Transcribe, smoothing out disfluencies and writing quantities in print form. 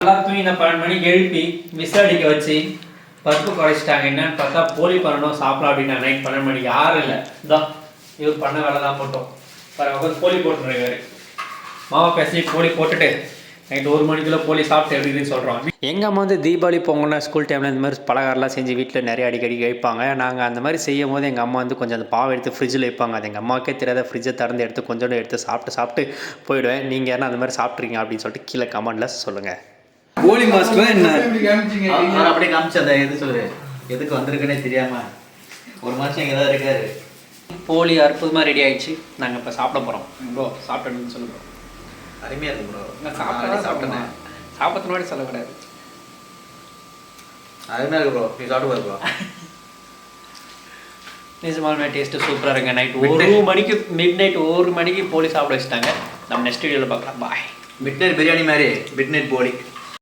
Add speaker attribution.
Speaker 1: எல்லாரும் தூங்கி 12 மணிக்கு எழுப்பி விசாரிக்க வச்சு பருப்பு குறைச்சிட்டாங்க. என்னன்னு பார்த்தா போலி பண்ணணும் சாப்பிடலாம் அப்படின்னா நைட் 12 மணிக்கு யாரும் இல்லை. இதான் இவர் பண்ண வேலை தான் போட்டோம். உட்காந்து போலி போட்டுருக்காரு. மாமா பேசி போலி போட்டுட்டு நைட்டு 1 மணிக்குள்ளே போலி சாப்பிட்டு எப்படின்னு சொல்கிறோம். எங்கள் அம்மா வந்து தீபாவளி பொங்கல்னா ஸ்கூல் டைமில் இந்த மாதிரி பலகாரம்லாம் செஞ்சு வீட்டில் நிறைய அடிக்கடி வைப்பாங்க. நாங்கள் அந்த மாதிரி செய்யும் போது எங்கள் அம்மா வந்து கொஞ்சம் அந்த பாவை எடுத்து ஃப்ரிட்ஜில் வைப்பாங்க. அது எங்கள் அம்மாவுக்கே தெரியாத ஃப்ரிட்ஜை திறந்து எடுத்து கொஞ்சோண்டு எடுத்து சாப்பிட்டு போயிடுவேன். நீங்கள் யாரும் அந்த மாதிரி சாப்பிட்றீங்க அப்படின்னு சொல்லிட்டு கீழே கமெண்ட்டில் சொல்லுங்கள்.
Speaker 2: போலி மாஸ்டர் என்ன
Speaker 3: அப்படியே காமிச்சு அந்த எது சொல்லு எதுக்கு வந்திருக்குன்னே தெரியாமல் ஒரு மனுஷன் இங்கே தான் இருக்காரு.
Speaker 1: போலி அற்புதமாக ரெடி ஆகிடுச்சு. நாங்கள் இப்போ சாப்பிட போகிறோம். ப்ரோ சாப்பிட்டேன்னு சொல்லுங்கள்.
Speaker 3: அருமையாக இருக்கு ப்ரோ.
Speaker 1: நான் சாப்பிட்டேன். சாப்பிட்றது மாதிரி சொல்லக்கூடாது.
Speaker 3: அருமையாக இருக்கு ப்ரோ. நீ சாப்பிட்டு பாரு ப்ரோ.
Speaker 1: நிஜமான டேஸ்ட்டு சூப்பராக இருங்க. நைட் 1 மணிக்கு மிட்-நைட் 1 மணிக்கு போலி சாப்பிட வச்சுட்டாங்க. நம்ம நெக்ஸ்ட் வீடியோவில் பார்க்கலாம். பாய்.
Speaker 3: மிட் நைட் பிரியாணி மாதிரி மிட் நைட் போலி.